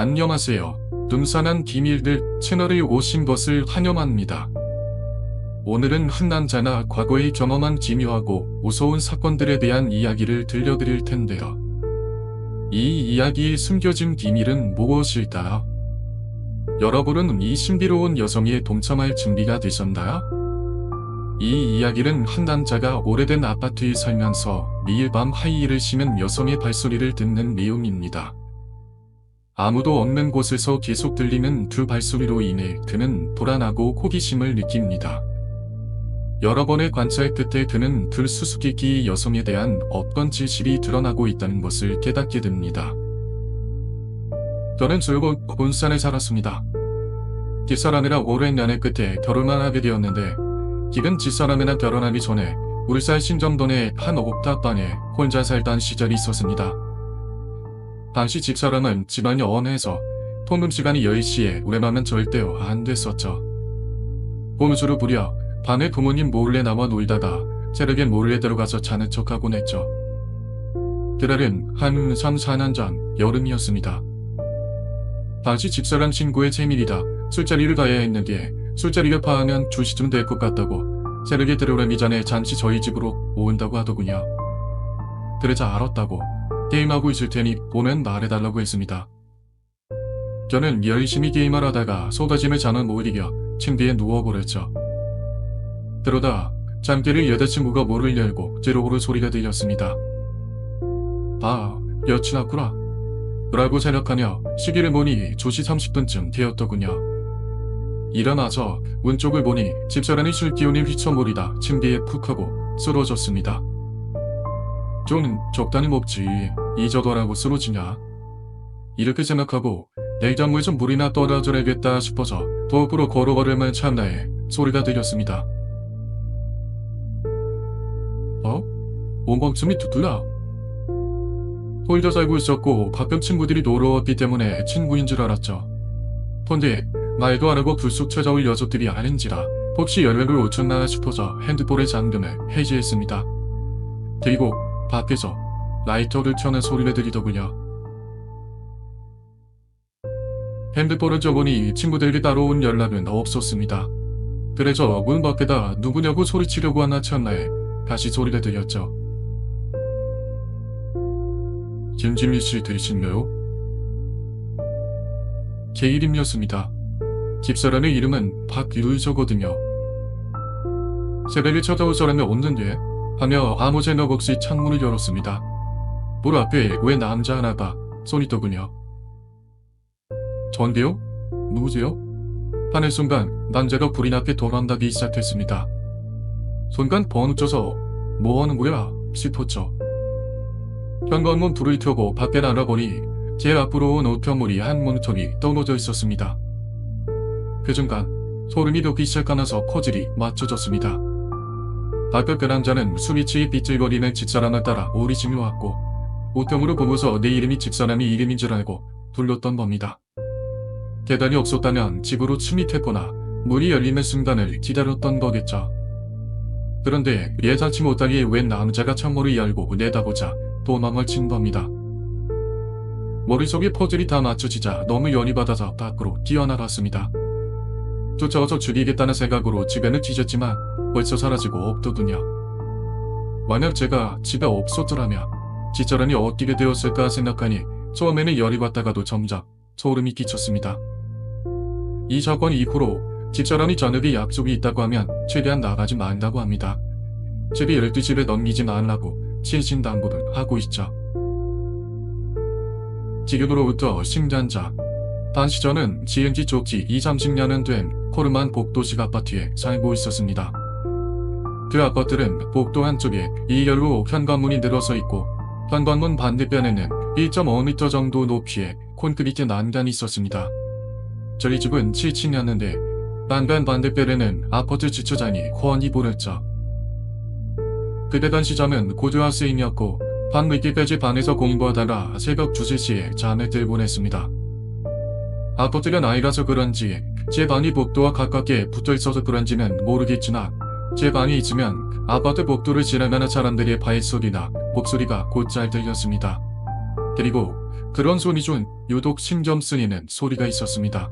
안녕하세요. dum산한 비밀들 채널에 오신 것을 환영합니다. 오늘은 한 남자나 과거에 경험한 기묘하고 무서운 사건들에 대한 이야기를 들려드릴 텐데요. 이 이야기에 숨겨진 비밀은 무엇일까요? 여러분은 이 신비로운 여성에 동참할 준비가 되셨나요? 이 이야기는 한 남자가 오래된 아파트에 살면서 매일 밤 하이힐을 신은 여성의 발소리를 듣는 내용입니다. 아무도 없는 곳에서 계속 들리는 두 발소리로 인해 그는 불안하고 호기심을 느낍니다. 여러 번의 관찰 끝에 그는 들 수수께끼 여성에 대한 어떤 지식이 드러나고 있다는 것을 깨닫게 됩니다. 저는 즐거운 본산에 살았습니다. 뒷사람이랑 오랜 연애 끝에 결혼만 하게 되었는데 지금 뒷사람이랑 결혼하기 전에 울산 신정동의 한 옥탑방에 혼자 살던 시절이 있었습니다. 당시 집사람은 집안이 언해서 통금시간이 10시에 우레마면 절대 안 됐었죠. 봄수로 부려 밤에 부모님 몰래 나와 놀다가 새벽에 몰래 들어가서 자는 척하곤 했죠. 그날은 한 3, 4년 전 여름이었습니다. 당시 집사람 친구의 생일이다 술자리를 가야 했는데 술자리가 파하면 2시쯤 될 것 같다고 새벽에 들어오기 전에 잠시 저희 집으로 온다고 하더군요. 그래서 알았다고 게임하고 있을 테니 보면 말해달라고 했습니다. 저는 열심히 게임을 하다가 쏟아짐을 잠을 못 이겨 침대에 누워버렸죠. 그러다 잠결에 여자친구가 문을 열고 제로호르 소리가 들렸습니다. 여친 왔구나 라고 생각하며 시계를 보니 2시 30분쯤 되었더군요. 일어나서 문 쪽을 보니 집사람이 술 기운이 휘청거리다 침대에 푹 하고 쓰러졌습니다. 좀 적당히 먹지 잊어둬라고 쓰러지냐. 이렇게 생각하고 냉장고에서 물이나 떠다줘야겠다 싶어서 도읍으로 걸어가려면 참나에 소리가 들렸습니다. 온방쯤이 두드라. 홀려 살고 있었고 가끔 친구들이 놀러 왔기 때문에 친구인 줄 알았죠. 근데 말도 안하고 불쑥 찾아올 녀석들이 아닌지라 혹시 연락을 오쳤나 싶어서 핸드폰의 잠금을 해지했습니다. 그리고 밖에서 라이터를 켜는 소리를 들리더군요. 핸드폰을 줘보니 친구들에게 따로 온 연락은 없었습니다. 그래서 문 밖에다 누구냐고 소리치려고 하나 쳤나에 다시 소리가 들렸죠. 김진미씨 들으신가요? 제 이름이었습니다. 집사람의 이름은 박유서거든요. 새벽에 쳐다올 사람이 없는데 하며 아무 생각 없이 창문을 열었습니다. 문 앞에 왜 남자 하나 봐 소리더군요. 전데요? 누구세요? 하는 순간 남자가 불이 앞에 돌아온다기 시작했습니다. 순간 벙 웃져서 뭐하는 거야 싶었죠. 현관문 불을 켜고 밖에 나가보니 제 앞으로 온 우편물이 한 뭉텅이 떨어져 있었습니다. 그 순간 소름이 돋기 시작하면서 퍼즐이 맞춰졌습니다. 아까 그 남자는 숨이 치이 삐질거리는 집사람을 따라 우리 집에 왔고 우편물을 보고서 내 이름이 집사람이 이름인 줄 알고 불렀던 겁니다. 계단이 없었다면 집으로 침입했거나 문이 열리는 순간을 기다렸던 거겠죠. 그런데 예상치 못하게 웬 남자가 창문을 열고 내다보자 도망을 친 겁니다. 머릿속에 퍼즐이 다 맞춰지자 너무 연이 받아서 밖으로 뛰어나갔습니다. 쫓아와서 죽이겠다는 생각으로 집에는 뒤졌지만 벌써 사라지고 없더군요. 만약 제가 집에 없었더라면 집사람이 어떻게 되었을까 생각하니 처음에는 열이 받다가도 점점 소름이 끼쳤습니다. 이 사건 이후로 집사람이 저녁에 약속이 있다고 하면 최대한 나가지 말라고 합니다. 집에 12시를 넘기지 말라고 신신당부를 하고 있죠. 지금으로부터 신전자 당시 저는 지은 지 좋지 20-30년은 된 호르만 복도식 아파트에 살고 있었습니다. 그 아파트는 복도 한쪽에 2열로 현관문이 늘어서 있고 현관문 반대편에는 1.5m 정도 높이의 콘크리트 난간이 있었습니다. 저희 집은 7층이었는데 난간 반대편에는 아파트 주차장이 훤히 보였죠. 그때 당시 저는 고등학생이었고 밤 늦게까지 방에서 공부하다가 새벽 2-3시에 잠에 들곤 했습니다. 아파트가 나이라서 그런지 제 방이 복도와 가깝게 붙어있어서 그런지는 모르겠지만 제 방에 있으면 아파트 복도를 지나가는 사람들의 발소리나 목소리가 곧잘 들렸습니다. 그리고 그런 소리 중 유독 신경 쓰이는 소리가 있었습니다.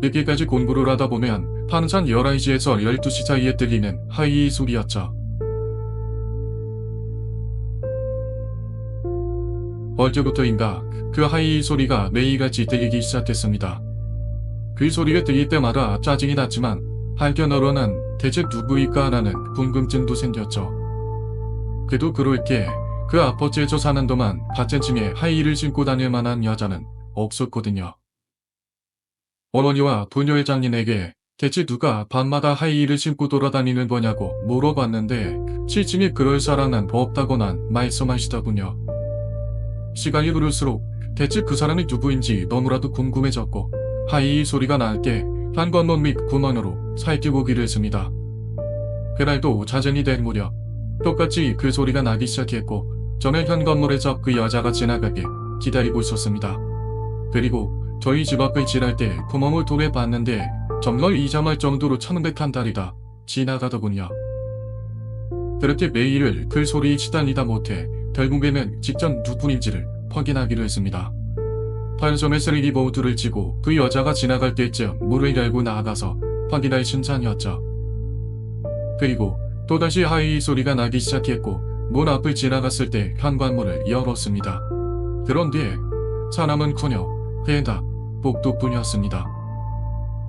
늦게까지 공부를 하다 보면 항상 11시에서 12시 사이에 들리는 하이히 소리였죠. 언제부터인가 그 하이히 소리가 매일같이 들리기 시작했습니다. 그 소리가 들릴 때마다 짜증이 났지만 한편으로는 대체 누구일까 하는 궁금증도 생겼죠. 그래도 그렇게 그 아파트에서 사는 동안 같은 층에 하이힐을 신고 다닐 만한 여자는 없었거든요. 어머니와 부녀 회장님에게 대체 누가 밤마다 하이힐을 신고 돌아다니는 거냐고 물어봤는데 7층에 그럴 사람은 없다고만 말씀하시더군요. 시간이 흐를수록 대체 그 사람이 누구인지 너무나도 궁금해졌고 하이힐 소리가 날 때 현관문 및 구멍으로 살펴보기로 했습니다. 그날도 자정이 된 무렵 똑같이 그 소리가 나기 시작했고 저는 현관문에서 그 여자가 지나가길 기다리고 있었습니다. 그리고 저희 집 앞을 지날 때 구멍을 통해 봤는데 정말 이상할 정도로 천백한 다리가 지나가더군요. 그렇게 매일을 그 소리에 시달리다 못해 결국에는 직접 누구인지를 확인하기로 했습니다. 편의점에 쓰레기 봉투를 쥐고 그 여자가 지나갈 때쯤 문을 열고 나가서 확인할 순간이었죠. 그리고 또다시 하이히 소리가 나기 시작했고 문 앞을 지나갔을 때 현관문을 열었습니다. 그런데 사람은커녕 회다 복도뿐이었습니다.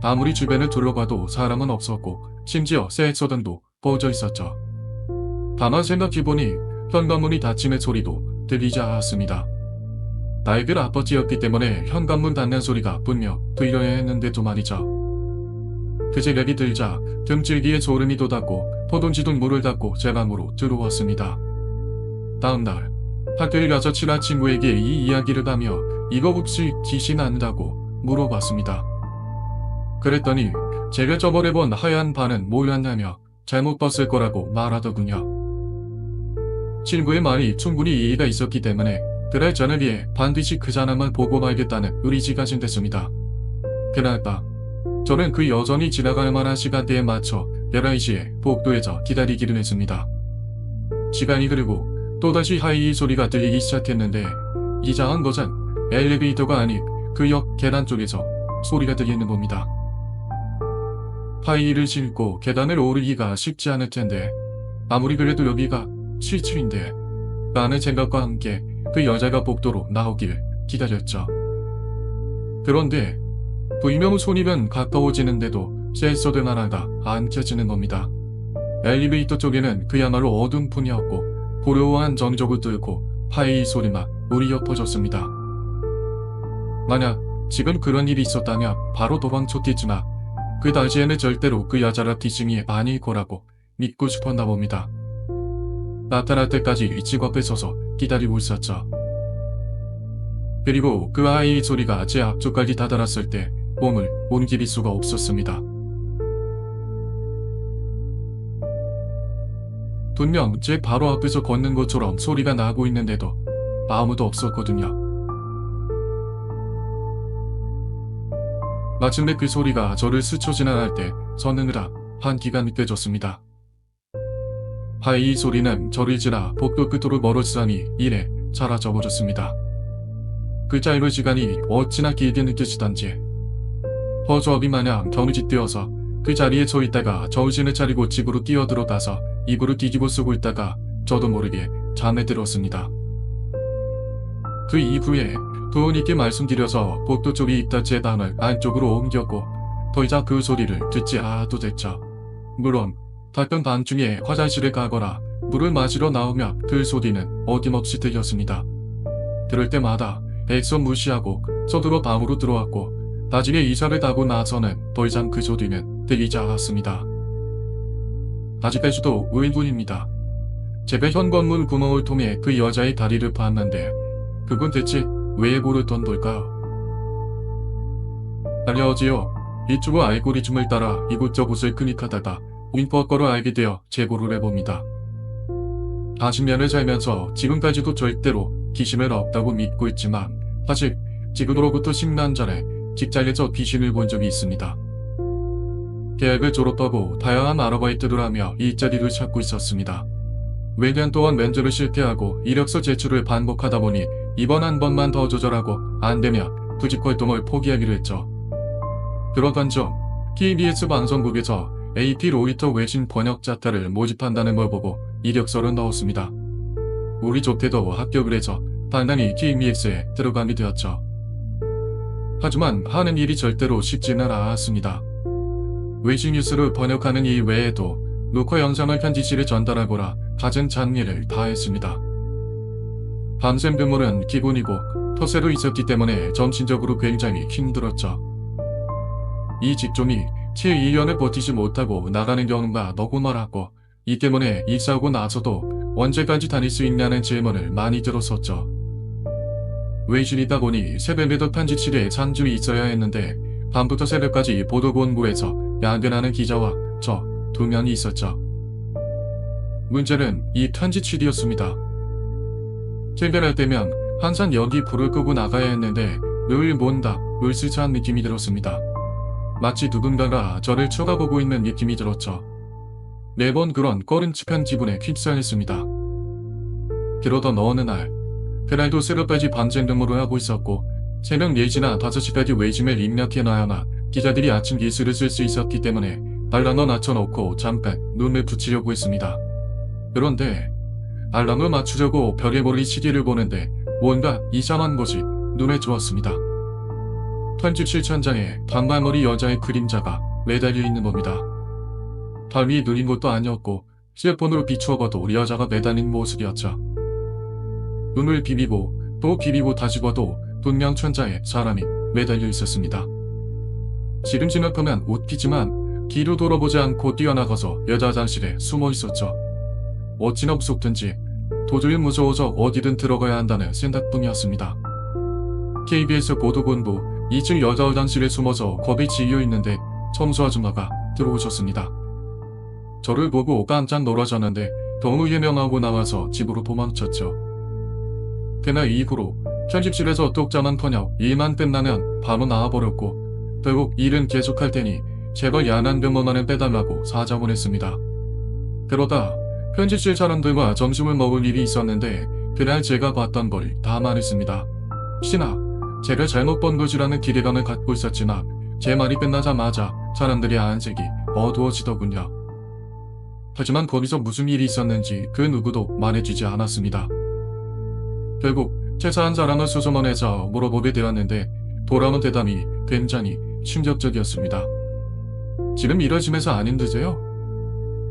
아무리 주변을 둘러봐도 사람은 없었고 심지어 셀서등도 꺼져 있었죠. 다만 생각해보니 현관문이 닫히는 소리도 들리지 않았습니다. 낡은 아파트였기 때문에 현관문 닫는 소리가 분명 들려야 했는데도 말이죠. 그 생각이 들자 등줄기에 소름이 돋았고 포동지둥 문을 닫고 제 방으로 들어왔습니다. 다음날 학교에 가서 친한 친구에게 이 이야기를 하며 이거 혹시 귀신 아니라고 물어봤습니다. 그랬더니 제가 저번에 본 하얀 반은 뭐였냐며 잘못 봤을 거라고 말하더군요. 친구의 말이 충분히 이해가 있었기 때문에 그날 저녁에 반드시 그 사람만 보고 말겠다는 의지가 생겼습니다. 그날 밤 저는 그 여전히 지나갈 만한 시간대에 맞춰 11시에 복도에서 기다리기로 했습니다. 시간이 흐르고 또다시 하이히 소리가 들리기 시작했는데 이상한 것은 엘리베이터가 아닌 그 역 계단 쪽에서 소리가 들리는 겁니다. 하이힐을 신고 계단을 오르기가 쉽지 않을 텐데 아무리 그래도 여기가 7층인데 라는 생각과 함께 그 여자가 복도로 나오길 기다렸죠. 그런데 분명 손이면 가까워지는데도 셀서등 하나가 안 켜지는 겁니다. 엘리베이터 쪽에는 그야말로 어두운 뿐이었고 고요한 정적을 뚫고 하이힐 소리만 울려 퍼졌습니다. 만약 지금 그런 일이 있었다면 바로 도망쳤겠지만 그 당시에는 절대로 그 여자가 귀신이 아닐 거라고 믿고 싶었나 봅니다. 나타날 때까지 집 앞에 서서 기다리고 있었죠. 그리고 그 하이힐 소리가 제 앞쪽까지 다다랐을 때 몸을 옮길 수가 없었습니다. 분명 제 바로 앞에서 걷는 것처럼 소리가 나고 있는데도 아무도 없었거든요. 마침내 그 소리가 저를 스쳐 지나갈 때 서느라 한기가 느껴졌습니다. 하이힐 소리는 저를 지나 복도 끝으로 멀어지더니 이래 사라져버렸습니다. 그 짧은 시간이 어찌나 길게 느껴지던지 허수아비 마냥 경직되어서 그 자리에 서 있다가 정신을 차리고 집으로 뛰어들어가서 이불을 뒤집어 쓰고 있다가 저도 모르게 잠에 들었습니다. 그 이후에 부모님께 말씀드려서 복도 쪽에 있다 제 방을 안쪽으로 옮겼고 더 이상 그 소리를 듣지 않아도 됐죠. 물론 가끔 밤중에 화장실에 가거나 물을 마시러 나오면 그 소리는 어김없이 들렸습니다. 그럴 때마다 애써 무시하고 서둘러 방으로 들어왔고 나중에 이사를 가고 나서는 더 이상 그 소리는 들리지 않았습니다. 아직까지도 의문입니다. 제가 현관문 구멍을 통해 그 여자의 다리를 봤는데 그건 대체 왜 보였던 걸까요? 알려지요. 유튜브 알고리즘을 따라 이곳저곳을 클릭하다가 인포거를 알게 되어 제보를 해봅니다. 40년을 살면서 지금까지도 절대로 귀신은 없다고 믿고 있지만 사실 지금으로부터 10년 전에 직장에서 귀신을 본 적이 있습니다. 대학을 졸업하고 다양한 아르바이트를 하며 일자리를 찾고 있었습니다. 몇 년 동안 면접을 실패하고 이력서 제출을 반복하다 보니 이번 한 번만 더 조절하고 안 되면 부직 활동을 포기하기로 했죠. 그러던 중 KBS 방송국에서 AP 로이터 외신 번역자타를 모집한다는 걸 보고 이력서를 넣었습니다. 우리 좋게도 합격을 해서 단단히 KBS에 들어가게 되었죠. 하지만 하는 일이 절대로 쉽지는 않았습니다. 외신 뉴스를 번역하는 일 외에도 녹화 영상을 편집실에 전달하거나 갖은 장일을 다했습니다. 밤샘 근무는 기본이고 터세로 있었기 때문에 정신적으로 굉장히 힘들었죠. 이 직종이 채 2년을 버티지 못하고 나가는 경우가 너무 많았고 이 때문에 입사하고 나서도 언제까지 다닐 수 있냐는 질문을 많이 들었었죠. 외신이다 보니 새벽에도 편집실에 상주히 있어야 했는데 밤부터 새벽까지 보도본부에서 야근하는 기자와 저 2명이 있었죠. 문제는 이 편집실이었습니다. 퇴근할 때면 항상 여기 불을 끄고 나가야 했는데 늘 뭔가 으스스한 느낌이 들었습니다. 마치 누군가가 저를 쳐다보고 있는 느낌이 들었죠. 매번 그런 꺼른치한 기분에 휩싸였습니다. 그러던 어느 날, 그날도 새벽까지 밤샘 근무를 하고 있었고 새벽 4시나 5시까지 외신을 입력해놔야만 기자들이 아침 기술을 쓸 수 있었기 때문에 알람을 맞춰놓고 잠깐 눈을 붙이려고 했습니다. 그런데 알람을 맞추려고 별의머리 시계를 보는데 뭔가 이상한 것이 눈에 들어왔습니다. 편집실 천장에 단발머리 여자의 그림자가 매달려 있는 겁니다. 발 위에 누린 것도 아니었고 휴대폰으로 비추어봐도 여자가 매달린 모습이었죠. 눈을 비비고 또 비비고 다시 봐도 분명 천장에 사람이 매달려 있었습니다. 지금 생각하면 웃기지만 뒤로 돌아보지 않고 뛰어나가서 여자 화장실에 숨어 있었죠. 어찌나 무섭든지 도저히 무서워서 어디든 들어가야 한다는 생각뿐이었습니다. KBS 보도본부 2층 여자 화장실에 숨어서 겁이 지어 있는데 청소 아줌마가 들어오셨습니다. 저를 보고 깜짝 놀라셨는데 너무 해명하고 나와서 집으로 도망쳤죠. 그날 이후로 편집실에서 독자만커녕 일만 끝나면 바로 나와버렸고 결국 일은 계속할 테니 제발 야한 병원만은 빼달라고 사정을 했습니다. 그러다 편집실 사람들과 점심을 먹을 일이 있었는데 그날 제가 봤던 걸 다 말했습니다. 혹시나 제가 잘못 본 것이라는 기대감을 갖고 있었지만 제 말이 끝나자마자 사람들의 안색이 어두워지더군요. 하지만 거기서 무슨 일이 있었는지 그 누구도 말해주지 않았습니다. 결국 퇴사한 사람을 수소문해서 물어보게 되었는데 돌아온 대답이 굉장히 충격적이었습니다. 지금 이러시면서 안 힘드세요?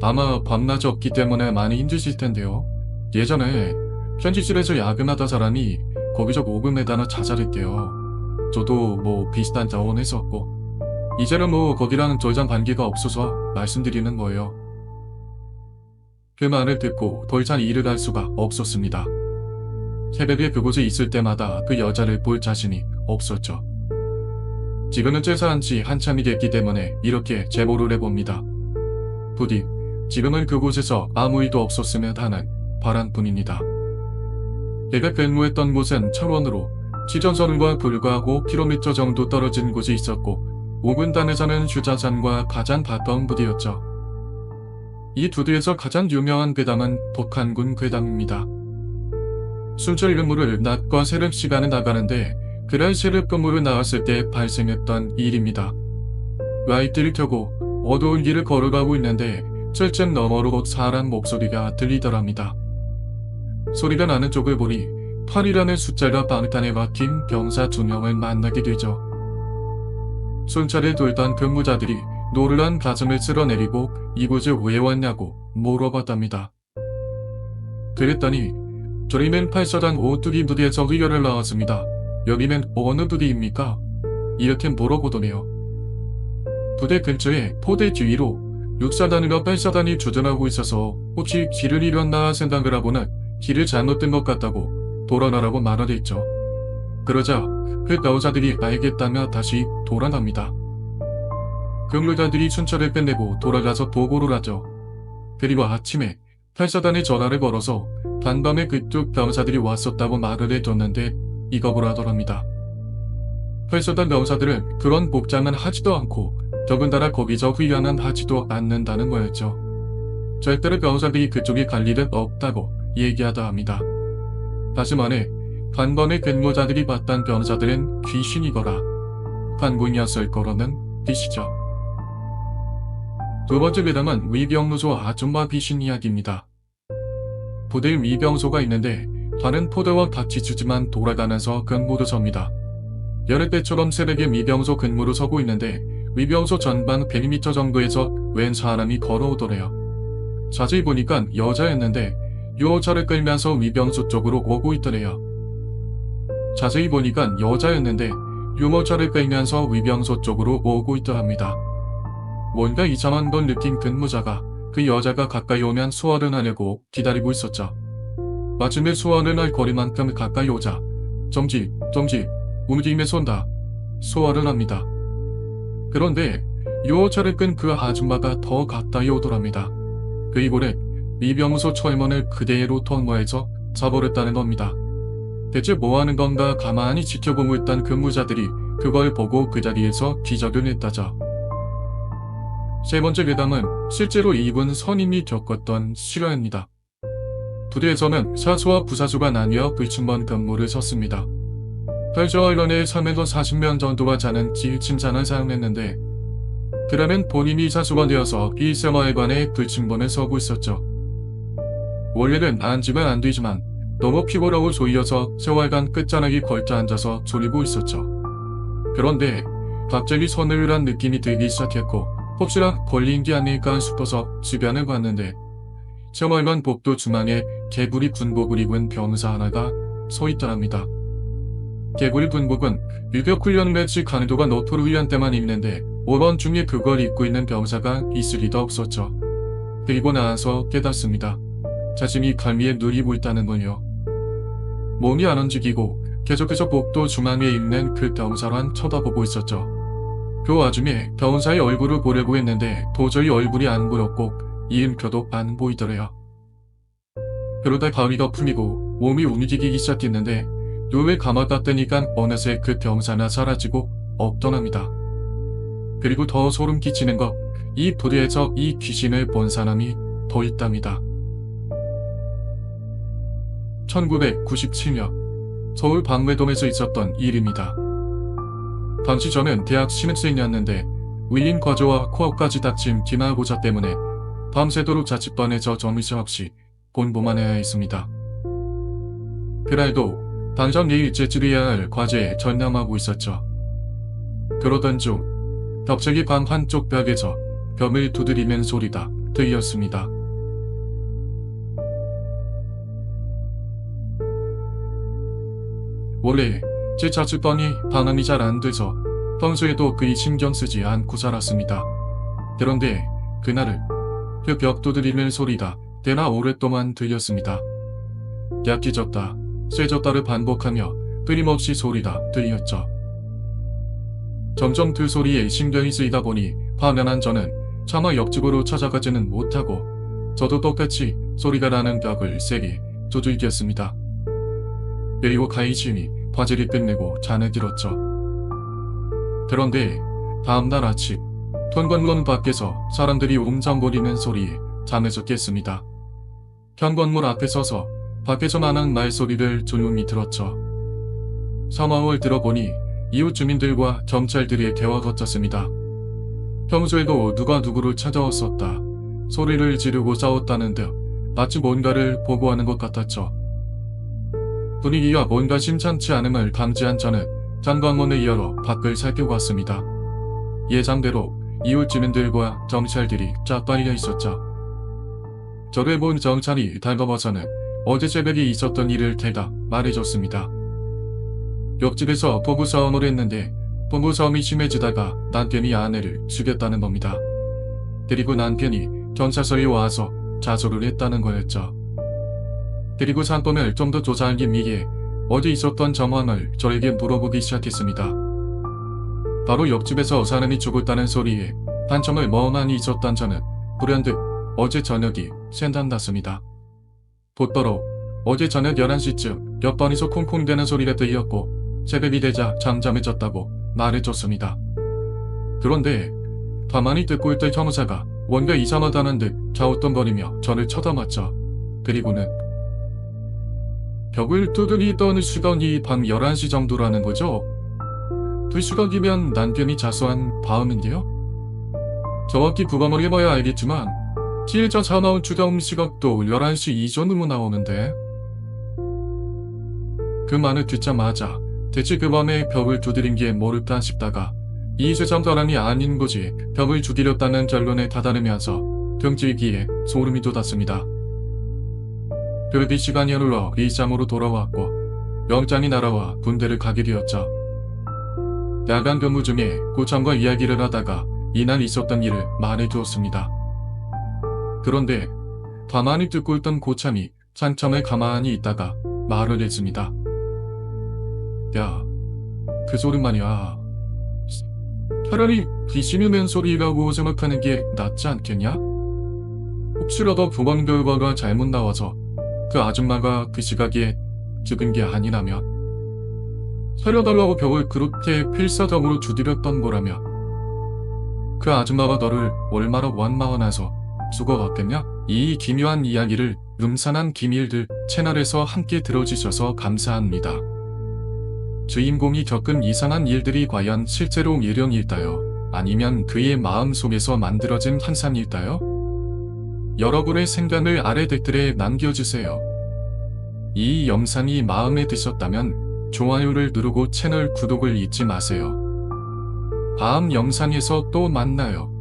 아마 밤낮이 없기 때문에 많이 힘드실 텐데요. 예전에 편집실에서 야근하던 사람이 거기서 녹음에다가 자살했대요. 저도 뭐 비슷한 자원 했었고 이제는 뭐 거기랑 더 이상 관계가 없어서 말씀드리는 거예요. 그 말을 듣고 더 이상 일을 할 수가 없었습니다. 새벽에 그곳에 있을 때마다 그 여자를 볼 자신이 없었죠. 지금은 퇴사한 지 한참이 됐기 때문에 이렇게 제보를 해봅니다. 부디 지금은 그곳에서 아무 일도 없었으면 하는 바람뿐입니다. 내가 근무했던 곳은 철원으로 시전선과 불과하고 킬로미터 정도 떨어진 곳에 있었고 5군단에서는 휴자산과 가장 가까운 부대였죠. 이 두 대에서 가장 유명한 괴담은 북한군 괴담입니다. 순철 근무를 낮과 새벽 시간에 나가는데 그날 새벽 근무를 나왔을 때 발생했던 일입니다. 라이트를 켜고 어두운 길을 걸어가고 있는데 철집 너머로 사람 목소리가 들리더랍니다. 소리가 나는 쪽을 보니 8이라는 숫자가 방탄에 박힌 병사 2명을 만나게 되죠. 순찰에 돌던 근무자들이 놀란 가슴을 쓸어내리고 이곳에 왜 왔냐고 물어봤답니다. 그랬더니 저희는 8사단 오뚜기 부대에서 의견을 나왔습니다. 여기는 어느 부대입니까? 이렇게 물어보더네요. 부대 근처에 포대 뒤로 6사단이나 8사단이 주전하고 있어서 혹시 길을 잃었나 생각을 하고는 길을 잘못된 것 같다고 돌아가라고 말을 했죠. 그러자 그 여자들이 알겠다며 다시 돌아갑니다. 근무자들이 순찰을 끝내고 돌아가서 보고를 하죠. 그리고 아침에 8사단에 전화를 걸어서 간밤에 그쪽 병사들이 왔었다고 말을 해줬는데 이겁을 하더랍니다. 8사단 병사들은 그런 복장은 하지도 않고 더군다나 거기서 훈련은 하지도 않는다는 거였죠. 절대로 병사들이 그쪽에 갈 일은 없다고 얘기하다 합니다. 다시 말해 단번에 근무자들이 봤던 변호사들은 귀신이거라 판군이었을 거라는 뜻이죠. 두 번째 괴담은 위병소 아줌마 귀신 이야기입니다. 부대에 위병소가 있는데 다른 포대와 같이 주지만 돌아가면서 근무를 섭니다. 여느 때처럼 새벽에 위병소 근무로 서고 있는데 위병소 전방 100m 정도에서 웬 사람이 걸어오더래요. 자세히 보니까 여자였는데 유모차를 끌면서 위병소 쪽으로 오고 있더래요. 자세히 보니까 여자였는데 유모차를 끌면서 위병소 쪽으로 오고 있더랍니다. 뭔가 이상한 걸 느낀 근무자가 그 여자가 가까이 오면 소화를 하려고 기다리고 있었죠. 마침내 소화를 할 거리만큼 가까이 오자 정지 움직임에 쏜다 소화를 합니다. 그런데 유모차를 끈 그 아줌마가 더 가까이 오더랍니다. 그 이골에 위병소 철문을 그대로 통과해서 잡아버렸다는 겁니다. 대체 뭐하는 건가 가만히 지켜보고 있던 근무자들이 그걸 보고 그 자리에서 기적을 했다죠. 세 번째 괴담은 실제로 이분 선임이 겪었던 실화입니다. 부대에서는 사수와 부사수가 나뉘어 불침번 근무를 섰습니다. 별저 언론에 3에서 40명 정도가 자는 지침산을 사용했는데 그러면 본인이 사수가 되어서 비생활관에 불침번을 서고 있었죠. 원래는 앉으면 안 되지만 너무 피곤하고 졸려서 생활관 끝자락에 걸터 앉아서 졸리고 있었죠. 그런데 갑자기 서늘한 느낌이 들기 시작했고 혹시나 걸린 게 아닐까 싶어서 주변을 봤는데 생활관 복도 중앙에 개구리 군복을 입은 병사 하나가 서 있더랍니다. 개구리 군복은 유격훈련 매치 간호도가 노토르 훈련 때만 입는데 5번 중에 그걸 입고 있는 병사가 있을 리도 없었죠. 그리고 나와서 깨닫습니다. 자신이 갈미에 누리고 있다는 걸요. 몸이 안 움직이고 계속해서 복도 중앙에 있는 그 병사만 쳐다보고 있었죠. 그 와중에 병사의 얼굴을 보려고 했는데 도저히 얼굴이 안 보였고 이음표도 안 보이더래요. 그러다 가위가 풀리고 몸이 움직이기 시작했는데 눈을 감았다 뜨니까 어느새 그 병사나 사라지고 없더랍니다. 그리고 더 소름 끼치는 것, 이 부대에서 이 귀신을 본 사람이 더 있답니다. 1997년 서울 방배동에서 있었던 일입니다. 당시 저는 대학 신입생이었는데 위인 과조와 코어까지 다친 기말고사 때문에 밤새도록 자취방에서 정신없이 공부만 해야 했습니다. 그날도 당장 내일 제출해야 할 과제에 전념하고 있었죠. 그러던 중 갑자기 방 한쪽 벽에서 벽을 두드리는 소리가 들렸습니다. 원래 제 자취방이 방음이 잘 안 돼서 평소에도 그리 신경 쓰지 않고 살았습니다. 그런데 그날은 그 벽 두드리는 소리가 꽤나 오랫동안 들렸습니다. 약해졌다, 세졌다를 반복하며 끊임없이 소리가 들렸죠. 점점 그 소리에 신경이 쓰이다 보니 화면한 저는 차마 옆집으로 찾아가지는 못하고 저도 똑같이 소리가 나는 벽을 세게 두들겼습니다. 그리고 가이심이 과제를 끝내고 잠에 들었죠. 그런데 다음날 아침 현관문 밖에서 사람들이 웅장거리는 소리에 잠에서 깼습니다. 현관문 앞에 서서 밖에서 나는 말소리를 조용히 들었죠. 상황을 들어보니 이웃 주민들과 경찰들의 대화가 었습니다. 평소에도 누가 누구를 찾아왔었다, 소리를 지르고 싸웠다는 듯 마치 뭔가를 보고하는 것 같았죠. 분위기가 뭔가 심상치 않음을 감지한 저는 현관문을 열어 밖을 살펴봤습니다. 예상대로 이웃 주민들과 경찰들이 짝다리가 있었죠. 저를 본 경찰이 달가워서는 어제 새벽에 있었던 일을 대다 말해줬습니다. 옆집에서 부부싸움을 했는데 부부싸움이 심해지다가 남편이 아내를 죽였다는 겁니다. 그리고 남편이 경찰서에 와서 자수를 했다는 거였죠. 그리고 사건을 좀 더 조사하기 위해 어제 있었던 정황을 저에게 물어보기 시작했습니다. 바로 옆집에서 사람이 죽었다는 소리에 한참을 멍하니 있었던 저는 불현듯 어제 저녁이 생각났습니다. 곧바로 어제 저녁 11시쯤 옆방에서 콩콩대는 소리가 들렸고 새벽이 되자 잠잠해졌다고 말해줬습니다. 그런데 가만히 듣고 있던 형사가 뭔가 이상하다는 듯 갸우뚱거리며 저를 쳐다봤죠. 그리고는 벽을 두드리던 시간이 밤 11시 정도라는 거죠. 2시간이면 남편이 자수한 다음인데요. 정확히 부검을 해봐야 알겠지만 피해자 사나운 추정 시각도 11시 이전으로 나오는데 그 말을 듣자마자 대체 그 밤에 벽을 두드린 게 뭘까 싶다가 이 세상 사람이 아닌 거지 벽을 죽이렸다는 결론에 다다르면서 등지기에 소름이 돋았습니다. 그뒤 시간이 흘러 일상으로 돌아왔고 영장이 날아와 군대를 가게 되었죠. 야간 근무 중에 고참과 이야기를 하다가 이날 있었던 일을 말해주었습니다. 그런데 가만히 듣고 있던 고참이 한참을 가만히 있다가 말을 했습니다. 야, 그 소리만이야. 차라리 귀신의 맨소리라고 생각하는 게 낫지 않겠냐? 혹시라도 보건 결과가 잘못 나와서 그 아줌마가 그 시각에 죽은 게 아니라면 살려달라고 벽을 그렇게 필사적으로 두드렸던 거라면 그 아줌마가 너를 얼마나 원망하나서 죽어갔겠냐? 이 기묘한 이야기를 음산한 기밀들 채널에서 함께 들어주셔서 감사합니다. 주인공이 겪은 이상한 일들이 과연 실제로 일형일까요? 아니면 그의 마음속에서 만들어진 환상일까요? 여러분의 생각을 아래 댓글에 남겨주세요. 이 영상이 마음에 드셨다면 좋아요를 누르고 채널 구독을 잊지 마세요. 다음 영상에서 또 만나요.